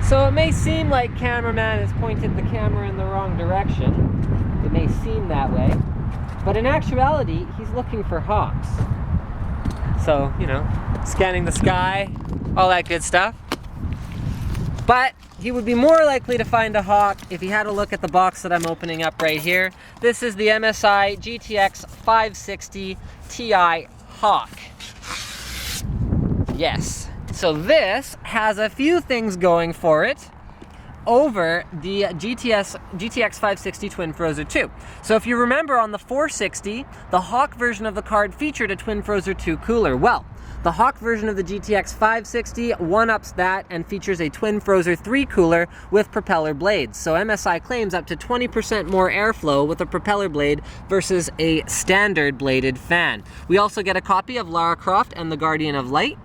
So it may seem like cameraman has pointed the camera in the wrong direction. It may seem that way. But in actuality, he's looking for hawks. So, you know, scanning the sky, all that good stuff. But he would be more likely to find a hawk if he had a look at the box that I'm opening up right here. This is the MSI GTX 560 Ti Hawk. Yes. So this has a few things going for it over the GTX 560 Twin Frozer 2. So if you remember on the 460, the Hawk version of the card featured a Twin Frozer 2 cooler. Well, the Hawk version of the GTX 560 one-ups that and features a Twin Frozer 3 cooler with propeller blades. So MSI claims up to 20% more airflow with a propeller blade versus a standard bladed fan. We also get a copy of Lara Croft and the Guardian of Light,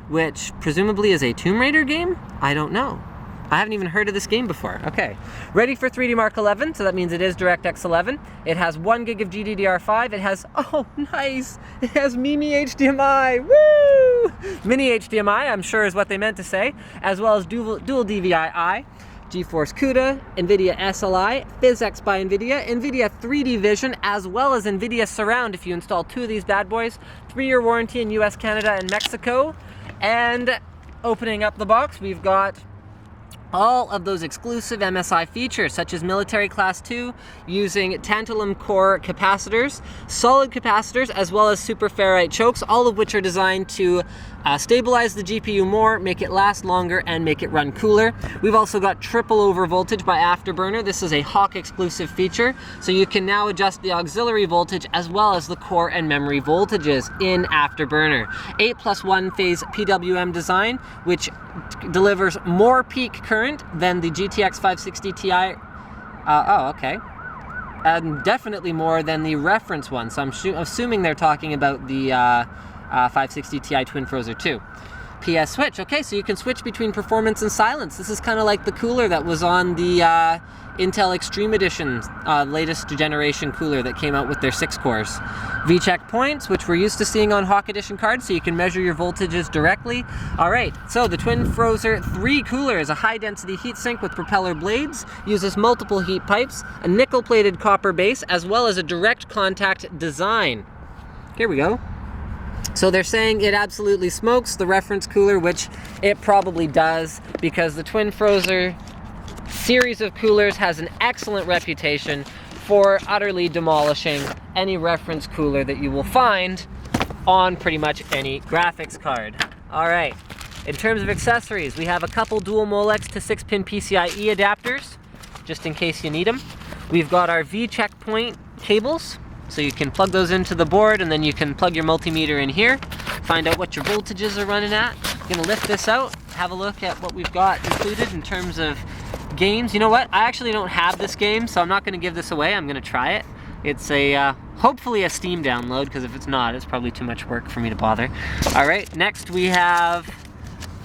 which presumably is a Tomb Raider game? I don't know. I haven't even heard of this game before. Okay. Ready for 3D Mark 11, so that means it is DirectX 11. It has 1 gig of GDDR5. It has, oh, nice! It has Mini HDMI, woo! Mini HDMI, I'm sure is what they meant to say, as well as dual DVI-I, GeForce CUDA, NVIDIA SLI, PhysX by NVIDIA, NVIDIA 3D Vision, as well as NVIDIA Surround if you install 2 of these bad boys. 3-year warranty in US, Canada, and Mexico. And opening up the box, we've got all of those exclusive MSI features, such as military class 2 using tantalum core capacitors, solid capacitors, as well as super ferrite chokes, all of which are designed to stabilize the GPU more, make it last longer, and make it run cooler. We've also got triple over voltage by Afterburner. This is a Hawk exclusive feature, so you can now adjust the auxiliary voltage as well as the core and memory voltages in Afterburner. 8+1 phase PWM design, which delivers more peak current than the GTX 560 Ti. Okay. And definitely more than the reference one. So I'm assuming they're talking about the 560 Ti Twin Frozer 2. PS switch. Okay, so you can switch between performance and silence. This is kind of like the cooler that was on the Intel Extreme Edition, latest generation cooler that came out with their 6 cores. V-check points, which we're used to seeing on Hawk Edition cards, so you can measure your voltages directly. All right, so the Twin Frozer 3 cooler is a high-density heatsink with propeller blades, uses multiple heat pipes, a nickel-plated copper base, as well as a direct contact design. Here we go. So they're saying it absolutely smokes the reference cooler, which it probably does, because the Twin Frozer series of coolers has an excellent reputation for utterly demolishing any reference cooler that you will find on pretty much any graphics card. All right, in terms of accessories, we have a couple dual Molex to 6-pin PCIe adapters, just in case you need them. We've got our V-check point cables, so you can plug those into the board, and then you can plug your multimeter in here, find out what your voltages are running at. I'm gonna lift this out, have a look at what we've got included in terms of games. You know what? I actually don't have this game, so I'm not gonna give this away. I'm gonna try it. It's a, hopefully a Steam download, because if it's not, it's probably too much work for me to bother. All right, next we have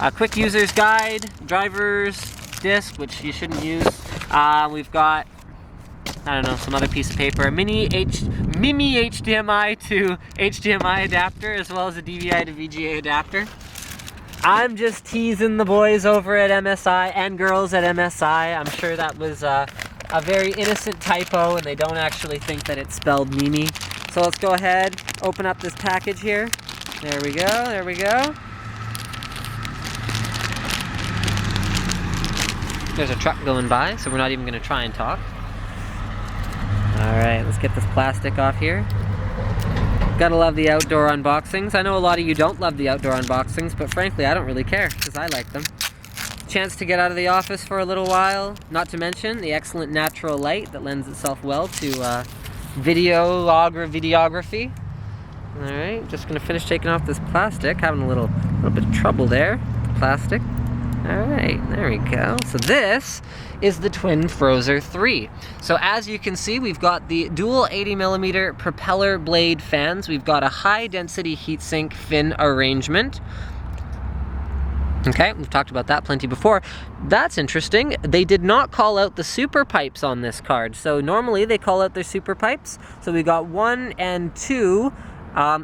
a quick user's guide, driver's disc, which you shouldn't use. We've got, I don't know, some other piece of paper, a mini HDMI to HDMI adapter, as well as a DVI to VGA adapter. I'm just teasing the boys over at MSI and girls at MSI. I'm sure that was a very innocent typo and they don't actually think that it's spelled Mimi. So let's go ahead, open up this package here. There we go, there we go. There's a truck going by, so we're not even gonna try and talk. All right, let's get this plastic off here. Gotta love the outdoor unboxings. I know a lot of you don't love the outdoor unboxings, but frankly, I don't really care, because I like them. Chance to get out of the office for a little while, not to mention the excellent natural light that lends itself well to videography. All right, just gonna finish taking off this plastic, having a little bit of trouble there, plastic. All right, there we go. So this is the Twin Frozer 3. So as you can see, we've got the dual 80mm propeller blade fans. We've got a high density heatsink fin arrangement. Okay, we've talked about that plenty before. That's interesting. They did not call out the super pipes on this card. So normally they call out their super pipes. So we got 1 and 2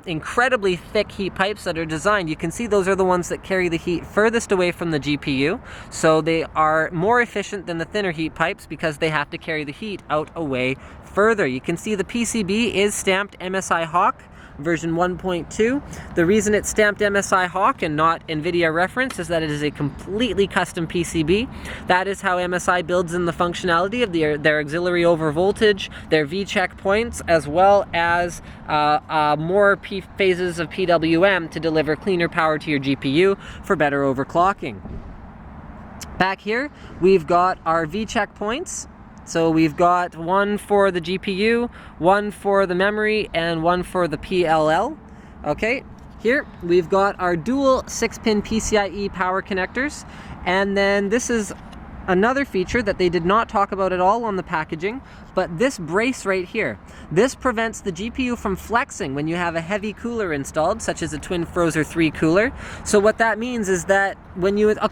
incredibly thick heat pipes that are designed. You can see those are the ones that carry the heat furthest away from the GPU. So they are more efficient than the thinner heat pipes because they have to carry the heat out away further. You can see the PCB is stamped MSI Hawk version 1.2. The reason it's stamped MSI Hawk and not NVIDIA reference is that it is a completely custom PCB. That is how MSI builds in the functionality of their auxiliary overvoltage, their V-check points, as well as more phases of PWM to deliver cleaner power to your GPU for better overclocking. Back here, we've got our V-check points. So we've got one for the GPU, one for the memory, and one for the PLL. Okay, here we've got our dual 6-pin PCIe power connectors, and then this is another feature that they did not talk about at all on the packaging, but this brace right here, this prevents the GPU from flexing when you have a heavy cooler installed, such as a TwinFrozer 3 cooler. So what that means is that when you install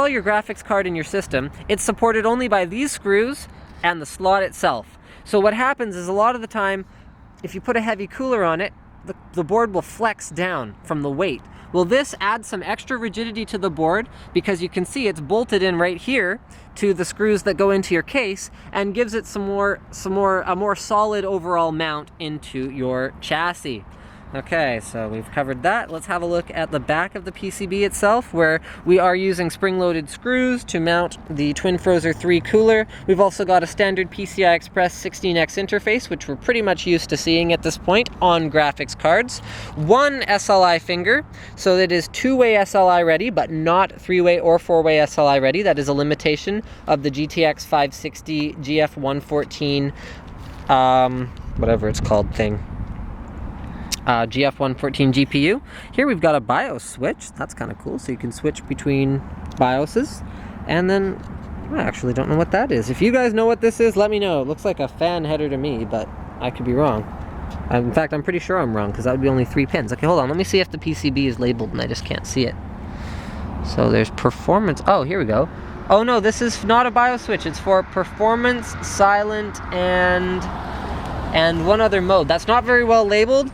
your graphics card in your system, it's supported only by these screws and the slot itself. So what happens is a lot of the time, if you put a heavy cooler on it, the board will flex down from the weight. Well, this adds some extra rigidity to the board because you can see it's bolted in right here to the screws that go into your case and gives it a more solid overall mount into your chassis. Okay, so we've covered that. Let's have a look at the back of the PCB itself, where we are using spring-loaded screws to mount the TwinFrozer 3 cooler. We've also got a standard PCI Express 16X interface, which we're pretty much used to seeing at this point on graphics cards. One SLI finger, so it is two-way SLI ready, but not three-way or four-way SLI ready. That is a limitation of the GTX 560 GF114, whatever it's called thing. GF114 GPU. Here we've got a BIOS switch. That's kind of cool. So you can switch between BIOSes. And then, I actually don't know what that is. If you guys know what this is, let me know. It looks like a fan header to me, but I could be wrong. In fact, I'm pretty sure I'm wrong because that would be only 3 pins. Okay, hold on. Let me see if the PCB is labeled and I just can't see it. So there's performance. Oh, here we go. Oh no, this is not a BIOS switch. It's for performance, silent, and one other mode. That's not very well labeled.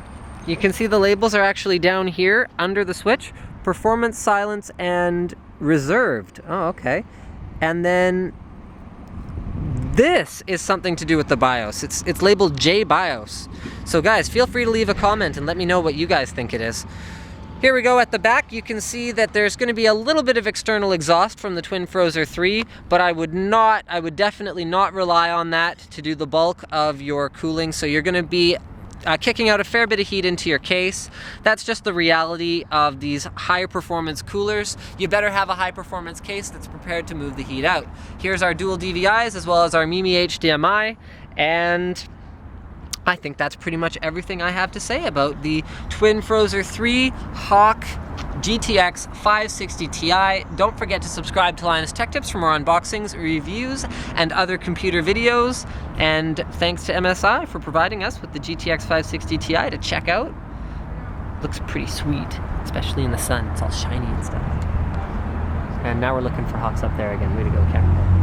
You can see the labels are actually down here under the switch. Performance, silence, and reserved. Oh, okay. And then this is something to do with the BIOS. It's labeled JBIOS. So guys, feel free to leave a comment and let me know what you guys think it is. Here we go at the back. You can see that there's going to be a little bit of external exhaust from the TwinFrozer 3, but I would definitely not rely on that to do the bulk of your cooling. So you're going to be kicking out a fair bit of heat into your case. That's just the reality of these high performance coolers. You better have a high performance case that's prepared to move the heat out. Here's our dual DVIs as well as our Mimi HDMI, and I think that's pretty much everything I have to say about the TwinFrozer 3 Hawk GTX 560 Ti. Don't forget to subscribe to Linus Tech Tips for more unboxings, reviews, and other computer videos. And thanks to MSI for providing us with the GTX 560 Ti to check out. Looks pretty sweet, especially in the sun. It's all shiny and stuff. And now we're looking for Hawks up there again. Way to go, camera.